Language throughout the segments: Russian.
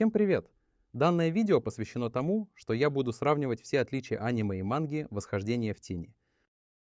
Всем привет! Данное видео посвящено тому, что я буду сравнивать все отличия аниме и манги «Восхождение в тени».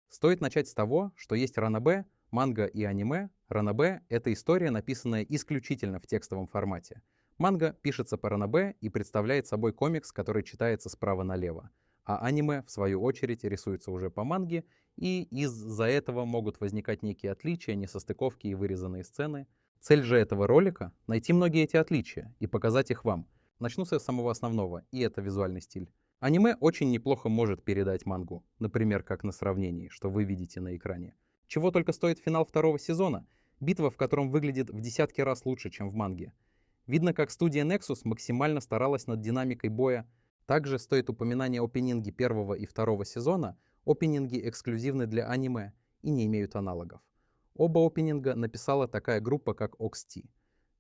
Стоит начать с того, что есть ранобэ, манга и аниме. Ранобэ — это история, написанная исключительно в текстовом формате. Манга пишется по ранобэ и представляет собой комикс, который читается справа налево. А аниме, в свою очередь, рисуется уже по манге, и из-за этого могут возникать некие отличия, несостыковки и вырезанные сцены. Цель же этого ролика — найти многие эти отличия и показать их вам. Начну с самого основного, и это визуальный стиль. Аниме очень неплохо может передать мангу, например, как на сравнении, что вы видите на экране. Чего только стоит финал второго сезона, битва в котором выглядит в десятки раз лучше, чем в манге. Видно, как студия Nexus максимально старалась над динамикой боя. Также стоит упоминание опенинги первого и второго сезона. Опенинги эксклюзивны для аниме и не имеют аналогов. Оба опенинга написала такая группа, как OXT,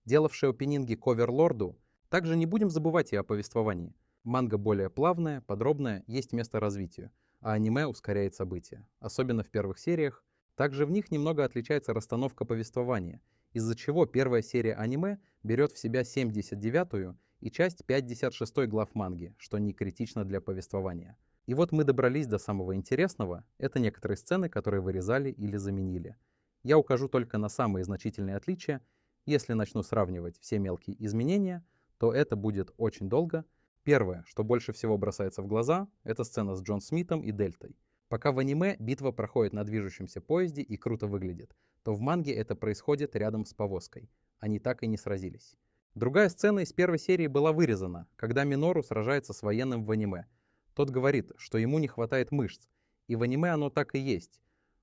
делавшая опенинги к Оверлорду. Также не будем забывать и о повествовании. Манга более плавная, подробная, есть место развитию, а аниме ускоряет события, особенно в первых сериях. Также в них немного отличается расстановка повествования, из-за чего первая серия аниме берет в себя 79-ю и часть 56-й глав манги, что не критично для повествования. И вот мы добрались до самого интересного, это некоторые сцены, которые вырезали или заменили. Я укажу только на самые значительные отличия. Если начну сравнивать все мелкие изменения, то это будет очень долго. Первое, что больше всего бросается в глаза, это сцена с Джон Смитом и Дельтой. Пока в аниме битва проходит на движущемся поезде и круто выглядит, то в манге это происходит рядом с повозкой. Они так и не сразились. Другая сцена из первой серии была вырезана, когда Минору сражается с военным в аниме. Тот говорит, что ему не хватает мышц, и в аниме оно так и есть.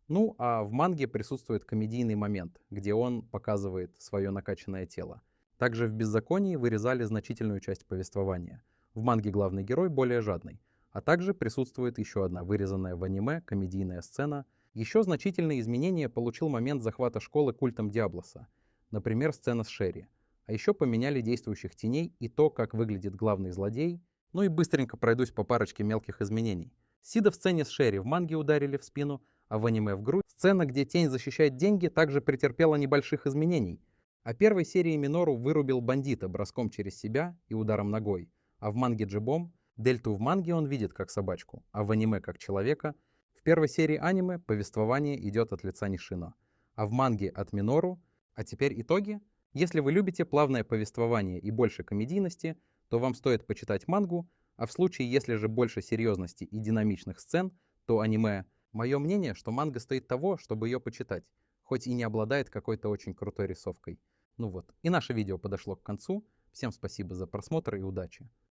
Ну, а в манге присутствует комедийный момент, где он показывает свое накачанное тело. Также в «Беззаконии» вырезали значительную часть повествования. В манге главный герой более жадный. А также присутствует еще одна вырезанная в аниме комедийная сцена. Еще значительные изменения получил момент захвата школы культом Диаблоса. Например, сцена с Шерри. А еще поменяли действующих теней и то, как выглядит главный злодей. Ну и быстренько пройдусь по парочке мелких изменений. Сида в сцене с Шерри в манге ударили в спину, а в аниме в грудь. Сцена, где тень защищает деньги, также претерпела небольших изменений. А первой серии Минору вырубил бандита броском через себя и ударом ногой, а в манге Джибом Дельту в манге он видит как собачку, а в аниме как человека. В первой серии аниме повествование идет от лица Нишино, а в манге от Минору. А теперь итоги. Если вы любите плавное повествование и больше комедийности, то вам стоит почитать мангу, а в случае, если же больше серьезности и динамичных сцен, то аниме. Мое мнение, что манга стоит того, чтобы ее почитать, хоть и не обладает какой-то очень крутой рисовкой. Ну вот, и наше видео подошло к концу. Всем спасибо за просмотр и удачи!